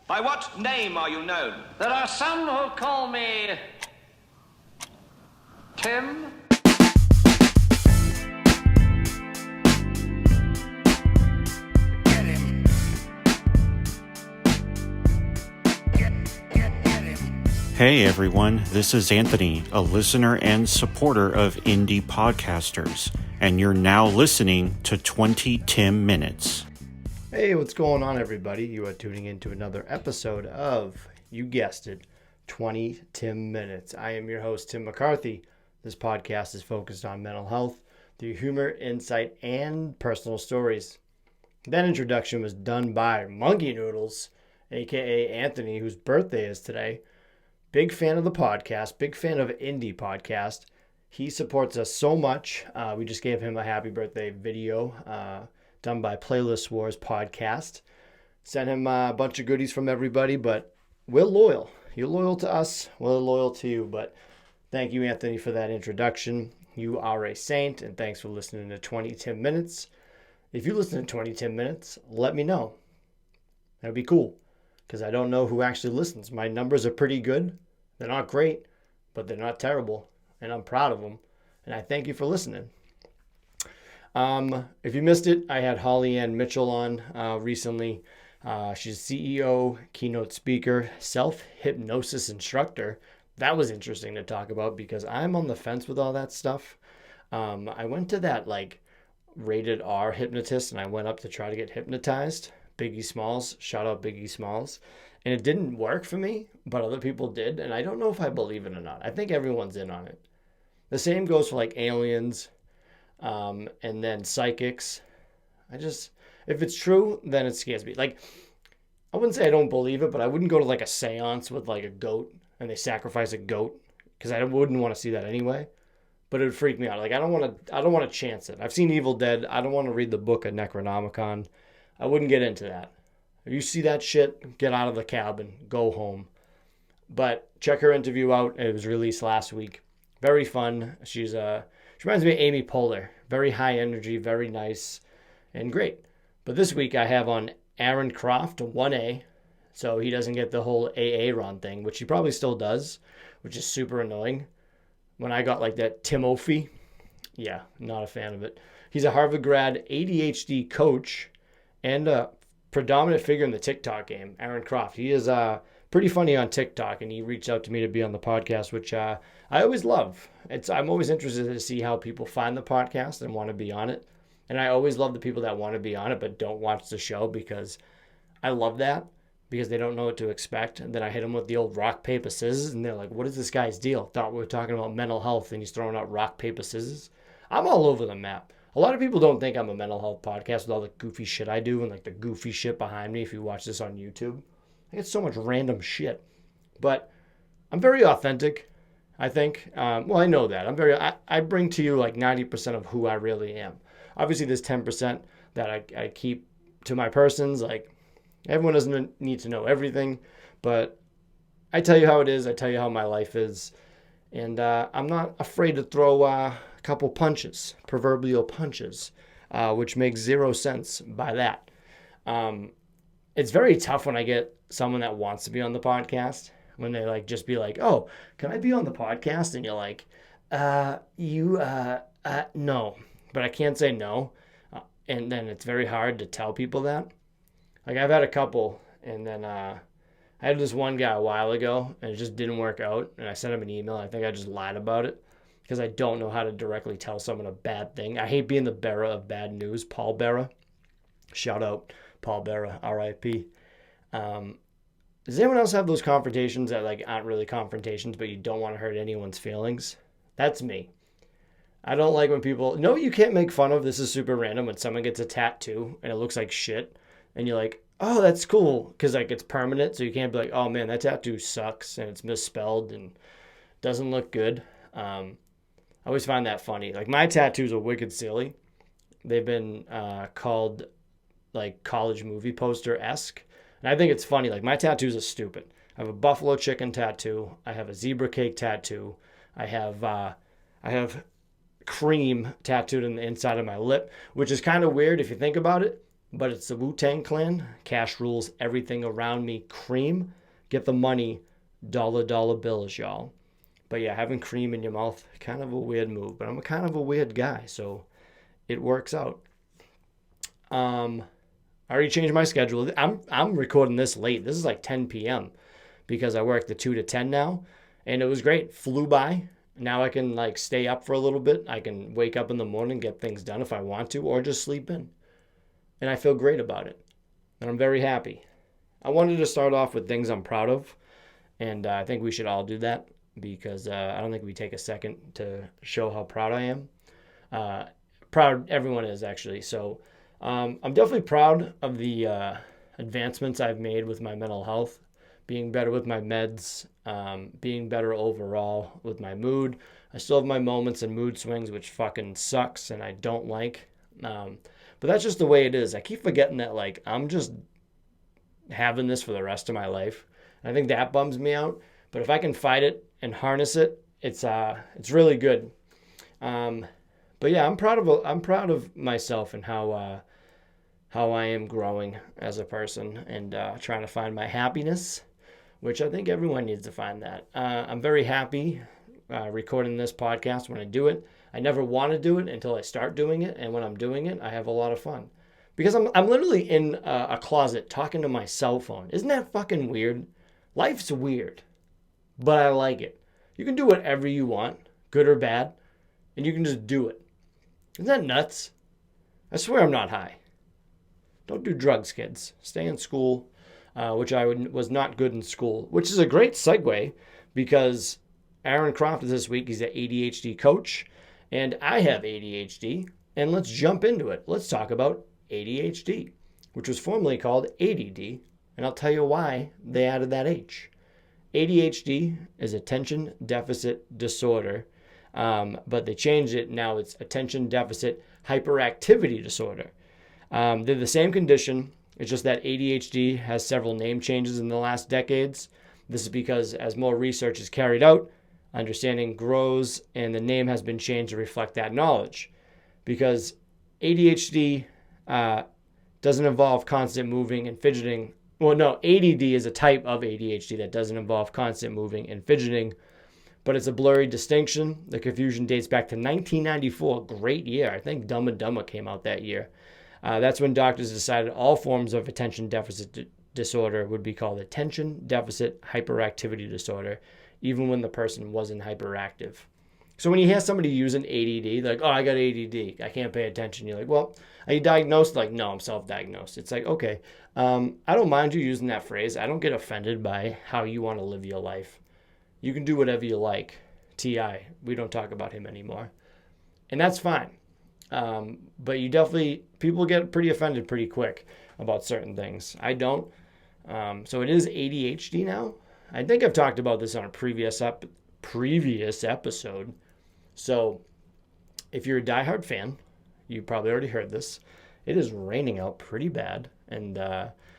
By what name are you known? There are some who call me Tim. Get him. Get him. Hey everyone, this is Anthony, a listener and supporter of indie podcasters, and you're now listening to 20 Tim Minutes. Hey, what's going on, everybody? You are tuning into another episode of, you guessed it, 20 Tim Minutes. I am your host, Tim McCarthy. This podcast is focused on mental health through humor, insight, and personal stories. That introduction was done by Monkey Noodles, aka Anthony, whose birthday is today. Big fan of the podcast, big fan of indie podcast. He supports us so much. We just gave him a happy birthday video done by Playlist Wars podcast. Sent him a bunch of goodies from everybody, but we're loyal. You're loyal to us, we're loyal to you. But thank you, Anthony, for that introduction. You are a saint, and thanks for listening to 20 Tim Minutes. If you listen to 20 Tim Minutes, let me know. That'd be cool, because I don't know who actually listens. My numbers are pretty good. They're not great, but they're not terrible, and I'm proud of them. And I thank you for listening. If you missed it, I had Holly Ann Mitchell on recently. She's CEO, keynote speaker, self-hypnosis instructor. That was interesting to talk about because I'm on the fence with all that stuff. I went to that rated R hypnotist and I went up to try to get hypnotized. Biggie Smalls, shout out Biggie Smalls. And it didn't work for me, but other people did. And I don't know if I believe it or not. I think everyone's in on it. The same goes for aliens. And then psychics. If it's true, then it scares me. I wouldn't say I don't believe it, but I wouldn't go to a seance with a goat and they sacrifice a goat because I wouldn't want to see that anyway. But it would freak me out. I don't want to chance it. I've seen Evil Dead. I don't want to read the book of Necronomicon. I wouldn't get into that. If you see that shit, get out of the cabin, go home. But check her interview out. It was released last week. Very fun. She reminds me of Amy Poehler. Very high energy, very nice, and great. But this week I have on Aaron Croft, 1A, so he doesn't get the whole AA run thing, which he probably still does, which is super annoying. When I got that Timothy, yeah, not a fan of it. He's a Harvard grad, ADHD coach, and a predominant figure in the TikTok game, Aaron Croft. He is pretty funny on TikTok, and he reached out to me to be on the podcast, which I always love. I'm always interested to see how people find the podcast and want to be on it. And I always love the people that want to be on it but don't watch the show because I love that because they don't know what to expect. And then I hit them with the old rock, paper, scissors, and they're like, what is this guy's deal? Thought we were talking about mental health, and he's throwing out rock, paper, scissors. I'm all over the map. A lot of people don't think I'm a mental health podcast with all the goofy shit I do and the goofy shit behind me if you watch this on YouTube. I get so much random shit. But I'm very authentic, I think. I know that. I bring to you 90% of who I really am. Obviously, there's 10% that I keep to my persons. Everyone doesn't need to know everything. But I tell you how it is. I tell you how my life is. And I'm not afraid to throw a couple punches, proverbial punches, which makes zero sense by that. It's very tough when I get someone that wants to be on the podcast, when they just be oh, can I be on the podcast? And you're no, but I can't say no. And then it's very hard to tell people that. I've had a couple, and then I had this one guy a while ago, and it just didn't work out. And I sent him an email. I think I just lied about it because I don't know how to directly tell someone a bad thing. I hate being the bearer of bad news. Paul Bearer. Shout out Paul Bearer, R.I.P. Does anyone else have those confrontations that aren't really confrontations, but you don't want to hurt anyone's feelings? That's me. I don't like when people... No, you can't make fun of. This is super random. When someone gets a tattoo and it looks like shit, and you're oh, that's cool, because it's permanent, so you can't be oh man, that tattoo sucks, and it's misspelled, and doesn't look good. I always find that funny. My tattoos are wicked silly. They've been called college movie poster-esque. And I think it's funny. My tattoos are stupid. I have a buffalo chicken tattoo. I have a zebra cake tattoo. I have cream tattooed in the inside of my lip, which is kind of weird if you think about it. but it's the Wu-Tang Clan. Cash rules everything around me. Cream, get the money, dollar bills, y'all. But yeah, having cream in your mouth, kind of a weird move. But I'm a kind of a weird guy, so it works out. I already changed my schedule. I'm recording this late. This is like 10 p.m. because I work the 2 to 10 now. And it was great. Flew by. Now I can like stay up for a little bit. I can wake up in the morning, get things done if I want to, or just sleep in. And I feel great about it. And I'm very happy. I wanted to start off with things I'm proud of. And I think we should all do that because I don't think we take a second to show how proud I am. Proud everyone is, actually. So I'm definitely proud of the advancements I've made with my mental health, being better with my meds, being better overall with my mood. I still have my moments and mood swings, which fucking sucks and I don't like. But that's just the way it is. I keep forgetting that, like, I'm just having this for the rest of my life. And I think that bums me out. But if I can fight it and harness it, it's really good. But yeah, I'm proud of myself and how I am growing as a person and trying to find my happiness, which I think everyone needs to find that. I'm very happy recording this podcast when I do it. I never want to do it until I start doing it, and when I'm doing it, I have a lot of fun. Because I'm literally in a closet talking to my cell phone. Isn't that fucking weird? Life's weird, but I like it. You can do whatever you want, good or bad, and you can just do it. Isn't that nuts? I swear I'm not high. Don't do drugs, kids. Stay in school, which I was not good in school, which is a great segue because Aaron Croft is this week. He's an ADHD coach, and I have ADHD, and let's jump into it. Let's talk about ADHD, which was formerly called ADD, and I'll tell you why they added that H. ADHD is attention deficit disorder, but they changed it. Now it's attention deficit hyperactivity disorder. They're the same condition. It's just that ADHD has several name changes in the last decades. This is because as more research is carried out, understanding grows, and the name has been changed to reflect that knowledge. Because ADHD doesn't involve constant moving and fidgeting. Well, no, ADD is a type of ADHD that doesn't involve constant moving and fidgeting, but it's a blurry distinction. The confusion dates back to 1994, great year. I think Dumb and Dumber came out that year. That's when doctors decided all forms of attention deficit disorder would be called attention deficit hyperactivity disorder, even when the person wasn't hyperactive. So when you hear somebody using ADD, like, oh, I got ADD, I can't pay attention. You're like, well, are you diagnosed? Like, no, I'm self-diagnosed. It's like, okay, I don't mind you using that phrase. I don't get offended by how you want to live your life. You can do whatever you like. T.I., we don't talk about him anymore. And that's fine. But you definitely, people get pretty offended pretty quick about certain things. I don't. So it is ADHD now. I think I've talked about this on a previous episode. So if you're a diehard fan, you probably already heard this. It is raining out pretty bad. And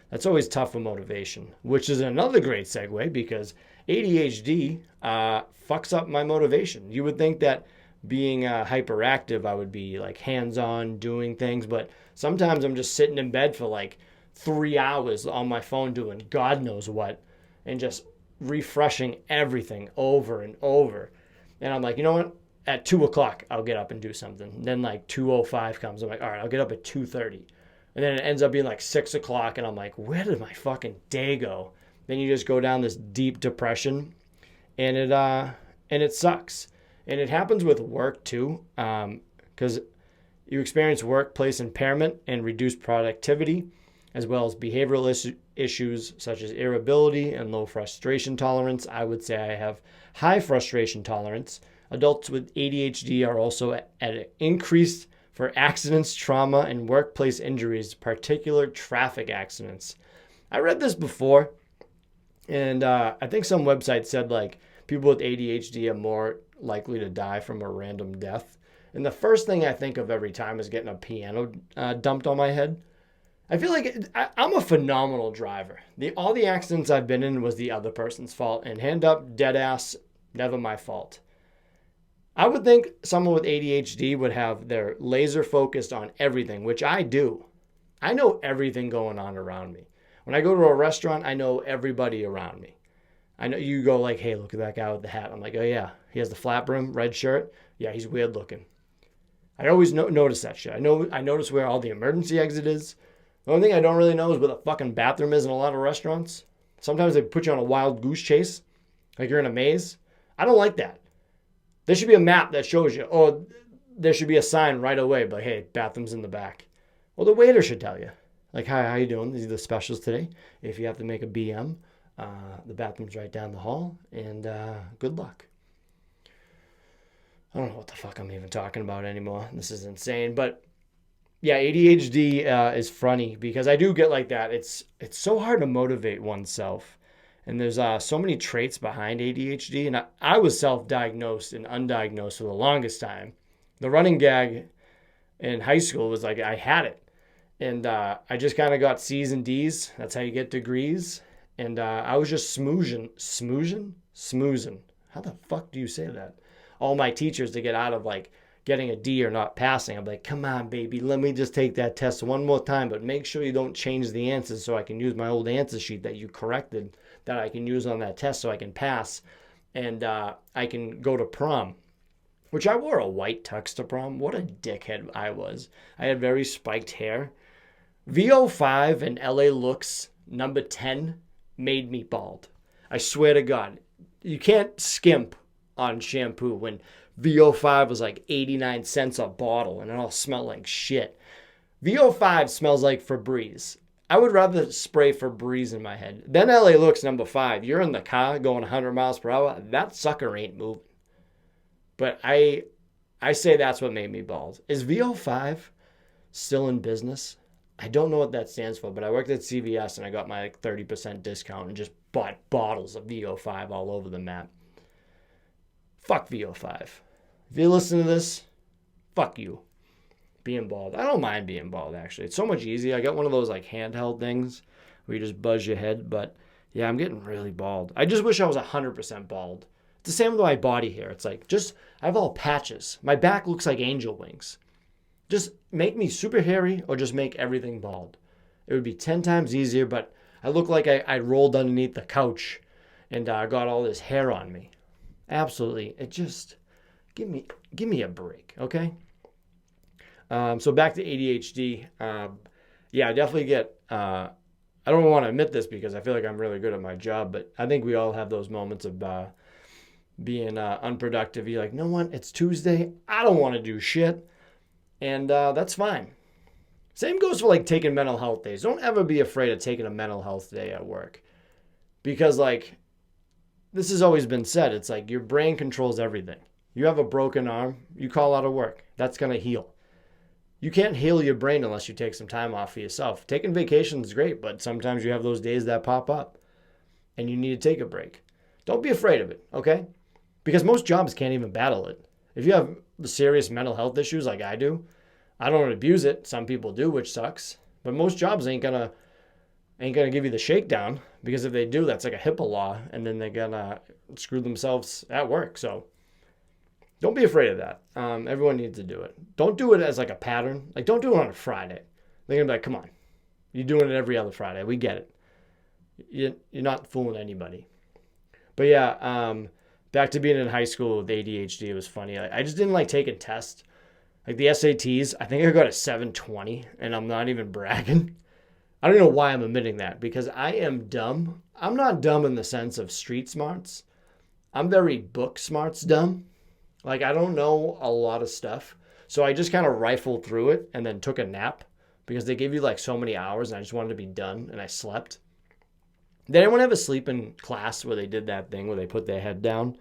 that's always tough for motivation, which is another great segue because ADHD fucks up my motivation. You would think that being hyperactive, I would be like hands-on doing things, but sometimes I'm just sitting in bed for like 3 hours on my phone doing God knows what and just refreshing everything over and over. And I'm like, you know what? At 2 o'clock, I'll get up and do something. And then like 2:05 comes. I'm like, all right, I'll get up at 2:30. And then it ends up being like 6 o'clock. And I'm like, where did my fucking day go? Then you just go down this deep depression and it sucks. And it happens with work too, because you experience workplace impairment and reduced productivity, as well as behavioral issues such as irritability and low frustration tolerance. I would say I have high frustration tolerance. Adults with ADHD are also at an increase for accidents, trauma, and workplace injuries, particular traffic accidents. I read this before, and I think some website said like people with ADHD are more likely to die from a random death. And the first thing I think of every time is getting a piano dumped on my head. I feel like I'm a phenomenal driver. All the accidents I've been in was the other person's fault. And hand up, dead ass, never my fault. I would think someone with ADHD would have their laser focused on everything, which I do. I know everything going on around me. When I go to a restaurant, I know everybody around me. I know you go like, hey, look at that guy with the hat. I'm like, oh yeah, he has the flat brim, red shirt. Yeah, he's weird looking. I always notice that shit. I notice where all the emergency exit is. The only thing I don't really know is where the fucking bathroom is in a lot of restaurants. Sometimes they put you on a wild goose chase, like you're in a maze. I don't like that. There should be a map that shows you, or there should be a sign right away, but hey, bathroom's in the back. Well, the waiter should tell you. Like, hi, how you doing? These are the specials today. If you have to make a BM, the bathroom's right down the hall, and good luck. I don't know what the fuck I'm even talking about anymore. This is insane. But yeah, ADHD is funny because I do get like that. It's so hard to motivate oneself. And there's so many traits behind ADHD. And I was self-diagnosed and undiagnosed for the longest time. The running gag in high school was like I had it. And I just kind of got C's and D's. That's how you get degrees. And I was just smoozing. How the fuck do you say that? All my teachers to get out of like getting a D or not passing. I'm like, come on, baby, let me just take that test one more time, but make sure you don't change the answers so I can use my old answer sheet that you corrected that I can use on that test so I can pass and I can go to prom, which I wore a white tux to prom. What a dickhead I was. I had very spiked hair. VO5 and LA Looks number 10 made me bald. I swear to God, you can't skimp on shampoo when VO5 was like 89 cents a bottle and it all smelled like shit. VO5 smells like Febreze. I would rather spray Febreze in my head. Then LA Looks number 5. You're in the car going 100 miles per hour. That sucker ain't moving. But I say that's what made me bald. Is VO5 still in business? I don't know what that stands for, but I worked at CVS and I got my like 30% discount and just bought bottles of VO5 all over the map. Fuck VO5. If you listen to this, fuck you. Being bald. I don't mind being bald, actually. It's so much easier. I got one of those like handheld things where you just buzz your head. But yeah, I'm getting really bald. I just wish I was 100% bald. It's the same with my body hair. It's like I have all patches. My back looks like angel wings. Just make me super hairy or just make everything bald. It would be 10 times easier, but I look like I rolled underneath the couch and got all this hair on me. Absolutely. It just, give me a break, okay? So back to ADHD. Yeah, I definitely get, I don't want to admit this because I feel like I'm really good at my job, but I think we all have those moments of being unproductive. You're like, no one, it's Tuesday. I don't want to do shit. And that's fine. Same goes for like taking mental health days. Don't ever be afraid of taking a mental health day at work. Because like, this has always been said. It's like your brain controls everything. You have a broken arm, you call out of work. That's going to heal. You can't heal your brain unless you take some time off for yourself. Taking vacation is great, but sometimes you have those days that pop up and you need to take a break. Don't be afraid of it, okay? Because most jobs can't even battle it. If you have serious mental health issues like I do, I don't abuse it. Some people do, which sucks. But most jobs ain't gonna give you the shakedown, because if they do, that's like a HIPAA law, and then they're gonna screw themselves at work. So don't be afraid of that. Everyone needs to do it. Don't do it as like a pattern. Like, don't do it on a Friday. They're gonna be like, come on, you're doing it every other Friday. We get it. You're not fooling anybody. But yeah, back to being in high school with ADHD, it was funny. I just didn't like taking tests. Like the SATs, I think I got a 720, and I'm not even bragging. I don't know why I'm admitting that, because I am dumb. I'm not dumb in the sense of street smarts. I'm very book smarts dumb. Like, I don't know a lot of stuff. So I just kind of rifled through it and then took a nap, because they give you like so many hours and I just wanted to be done, and I slept. Did anyone have a sleep in class where they did that thing where they put their head down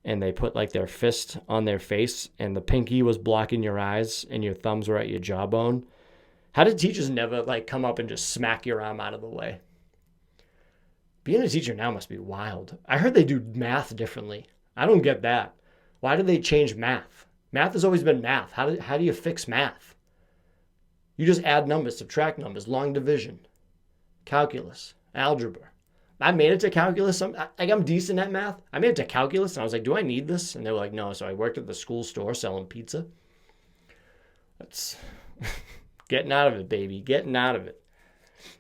and they put like their fist on their face and the pinky was blocking your eyes and your thumbs were at your jawbone? How did teachers never like come up and just smack your arm out of the way? Being a teacher now must be wild. I heard they do math differently. I don't get that. Why did they change math? Math has always been math. How do you fix math? You just add numbers, subtract numbers, long division, calculus, algebra. I made it to calculus. I'm decent at math. I made it to calculus, and I was like, do I need this? And they were like, no. So I worked at the school store selling pizza. That's Getting out of it, baby. Getting out of it.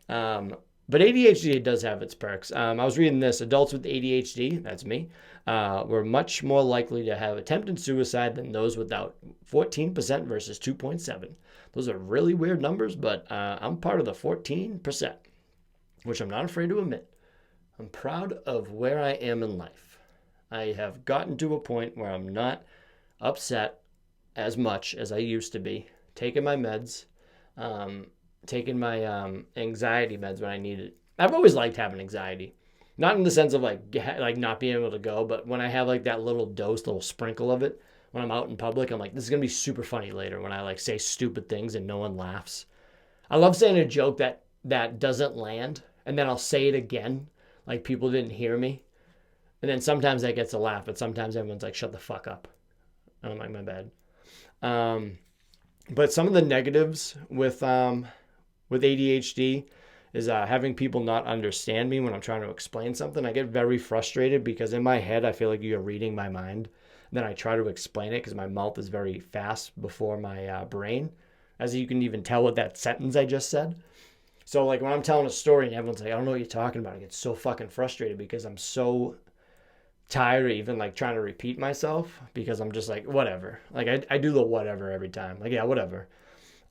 But ADHD does have its perks. I was reading this. Adults with ADHD, that's me, were much more likely to have attempted suicide than those without. 14% versus 2.7. Those are really weird numbers, but I'm part of the 14%, which I'm not afraid to admit. I'm proud of where I am in life. I have gotten to a point where I'm not upset as much as I used to be. Taking my meds, taking my anxiety meds when I need it. I've always liked having anxiety. Not in the sense of like not being able to go, but when I have like that little dose, little sprinkle of it, when I'm out in public, I'm like, this is going to be super funny later when I like say stupid things and no one laughs. I love saying a joke that doesn't land, and then I'll say it again, like people didn't hear me. And then sometimes that gets a laugh, but sometimes everyone's like, shut the fuck up. And I'm like, my bad. But some of the negatives with ADHD is having people not understand me when I'm trying to explain something. I get very frustrated because in my head, I feel like you're reading my mind. And then I try to explain it because my mouth is very fast before my brain, as you can even tell with that sentence I just said. So like when I'm telling a story and everyone's like, I don't know what you're talking about, I get so fucking frustrated because I'm so tired of even like trying to repeat myself because I'm just like, whatever. Like I do the whatever every time. Like, yeah, whatever.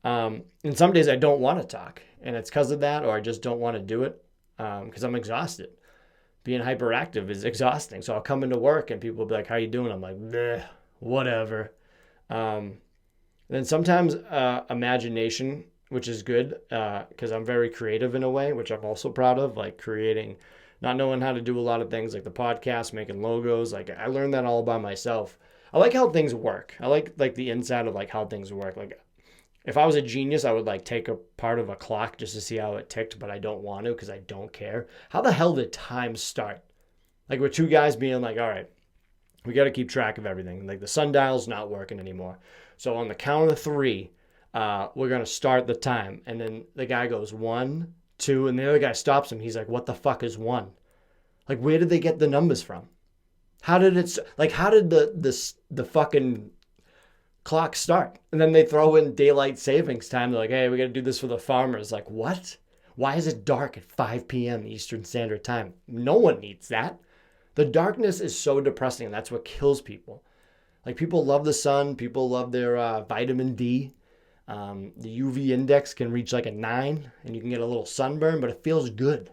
And some days I don't want to talk, and it's because of that, or I just don't want to do it because I'm exhausted. Being hyperactive is exhausting. So I'll come into work and people will be like, how you doing? I'm like, bleh, whatever. Then sometimes imagination, which is good because I'm very creative in a way, which I'm also proud of, like creating, not knowing how to do a lot of things like the podcast, making logos. Like I learned that all by myself. I like how things work. I like the inside of like how things work. Like if I was a genius, I would like take a part of a clock just to see how it ticked, but I don't want to because I don't care. How the hell did time start? Like with two guys being like, all right, we got to keep track of everything. Like the sundial's not working anymore. So on the count of 3, we're going to start the time. And then the guy goes 1, 2, and the other guy stops him. He's like, what the fuck is 1? Like, where did they get the numbers from? How did the fucking clock start? And then they throw in daylight savings time. They're like, hey, we got to do this for the farmers. Like, what? Why is it dark at 5 p.m. Eastern Standard Time? No one needs that. The darkness is so depressing, and that's what kills people. Like, people love the sun. People love their vitamin D. The UV index can reach like a 9, and you can get a little sunburn, but it feels good.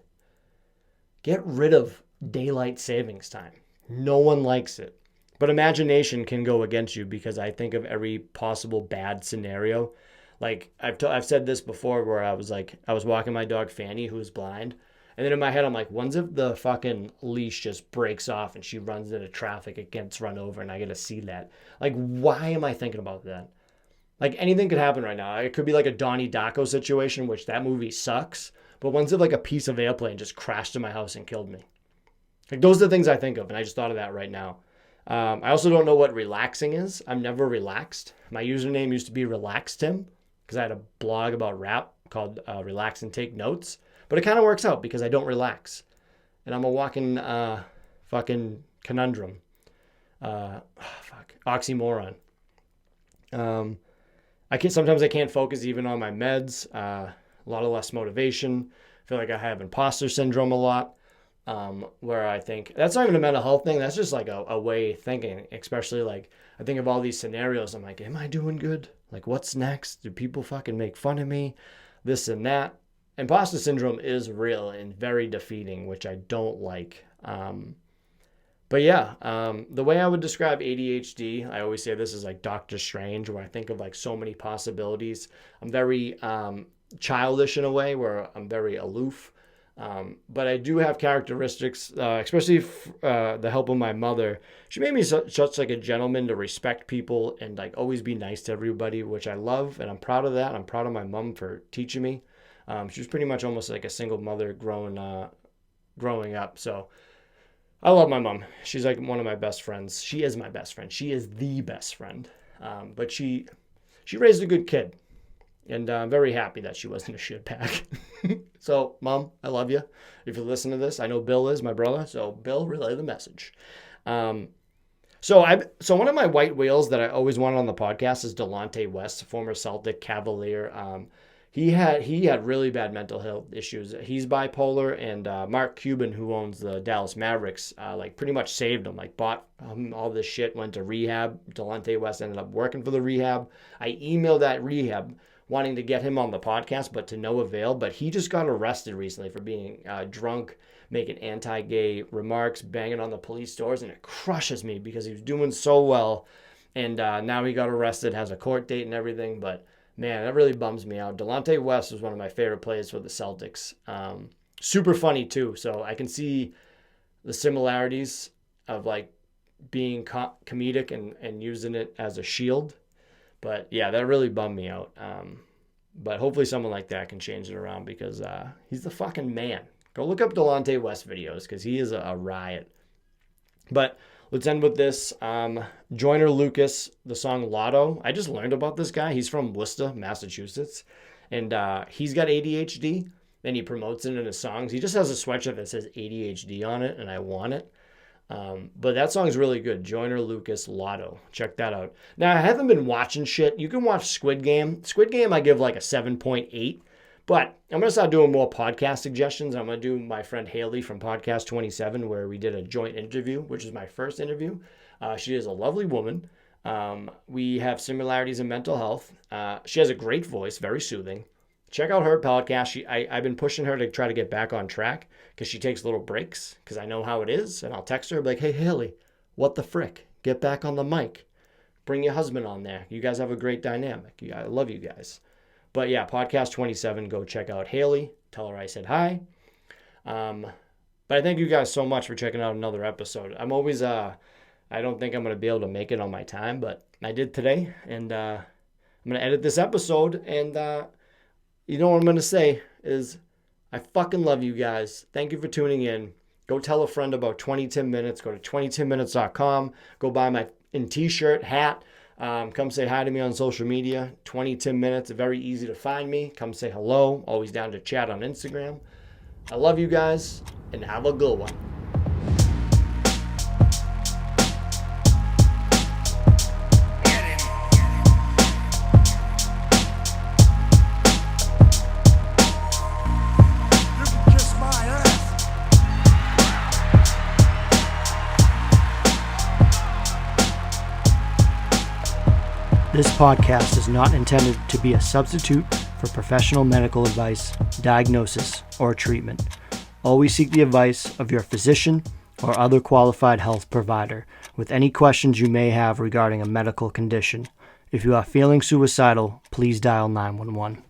Get rid of daylight savings time. No one likes it. But imagination can go against you because I think of every possible bad scenario. Like I've said this before where I was walking my dog Fanny, who is blind. And then in my head, I'm like, when's if the fucking leash just breaks off and she runs into traffic, it gets run over and I get to see that. Like, why am I thinking about that? Like anything could happen right now. It could be like a Donnie Darko situation, which that movie sucks. But when's if like a piece of airplane just crashed in my house and killed me? Like those are the things I think of. And I just thought of that right now. I also don't know what relaxing is. I'm never relaxed. My username used to be Relax Tim because I had a blog about rap called Relax and Take Notes. But it kind of works out because I don't relax. And I'm a walking fucking conundrum. Oxymoron. Sometimes I can't focus even on my meds. A lot of less motivation. I feel like I have imposter syndrome a lot. Where I think that's not even a mental health thing. That's just like a way of thinking, especially like I think of all these scenarios. I'm like, am I doing good? Like, what's next? Do people fucking make fun of me? This and that. Imposter syndrome is real and very defeating, which I don't like. But yeah, the way I would describe ADHD, I always say this is like Doctor Strange, where I think of like so many possibilities. I'm very childish in a way where I'm very aloof. But I do have characteristics, especially the help of my mother. She made me such like a gentleman to respect people and like always be nice to everybody, which I love. And I'm proud of that. I'm proud of my mom for teaching me. She was pretty much almost like a single mother growing up. So I love my mom. She's like one of my best friends. She is my best friend. She is the best friend. But she raised a good kid. And I'm very happy that she wasn't a shitbag. So, Mom, I love you. If you listen to this, I know Bill is my brother. So, Bill, relay the message. So one of my white whales that I always wanted on the podcast is Delonte West, former Celtic Cavalier. He had really bad mental health issues. He's bipolar, and Mark Cuban, who owns the Dallas Mavericks, like pretty much saved him. Like bought all this shit, went to rehab. Delonte West ended up working for the rehab. I emailed that rehab wanting to get him on the podcast, but to no avail. But he just got arrested recently for being drunk, making anti-gay remarks, banging on the police doors, and it crushes me because he was doing so well, and now he got arrested, has a court date and everything, but man, that really bums me out. Delonte West was one of my favorite players for the Celtics. Super funny too, so I can see the similarities of like being comedic and using it as a shield. But yeah, that really bummed me out. But hopefully someone like that can change it around because he's the fucking man. Go look up Delonte West videos because he is a riot. But let's end with this. Joyner Lucas, the song Lotto. I just learned about this guy. He's from Worcester, Massachusetts. And he's got ADHD, and he promotes it in his songs. He just has a sweatshirt that says ADHD on it, and I want it. But that song's really good. Joyner Lucas, Lotto. Check that out. Now, I haven't been watching shit. You can watch Squid Game. Squid Game, I give like a 7.8. But I'm going to start doing more podcast suggestions. I'm going to do my friend Haley from Podcast 27, where we did a joint interview, which is my first interview. She is a lovely woman. We have similarities in mental health. She has a great voice, very soothing. Check out her podcast. I've been pushing her to try to get back on track because she takes little breaks because I know how it is. And I'll text her like, hey, Haley, what the frick? Get back on the mic. Bring your husband on there. You guys have a great dynamic. I love you guys. But yeah, Podcast 27, go check out Haley. Tell her I said hi. But I thank you guys so much for checking out another episode. I'm always, I don't think I'm going to be able to make it on my time, but I did today. And I'm going to edit this episode. And you know what I'm going to say is I fucking love you guys. Thank you for tuning in. Go tell a friend about 20 Tim Minutes. Go to 20timminutes.com. Go buy my t-shirt, hat. Come say hi to me on social media. 20 Tim Minutes. Very easy to find me. Come say hello. Always down to chat on Instagram. I love you guys, and have a good one. Get him. You can kiss my ass. This podcast is not intended to be a substitute for professional medical advice, diagnosis, or treatment. Always seek the advice of your physician or other qualified health provider with any questions you may have regarding a medical condition. If you are feeling suicidal, please dial 911.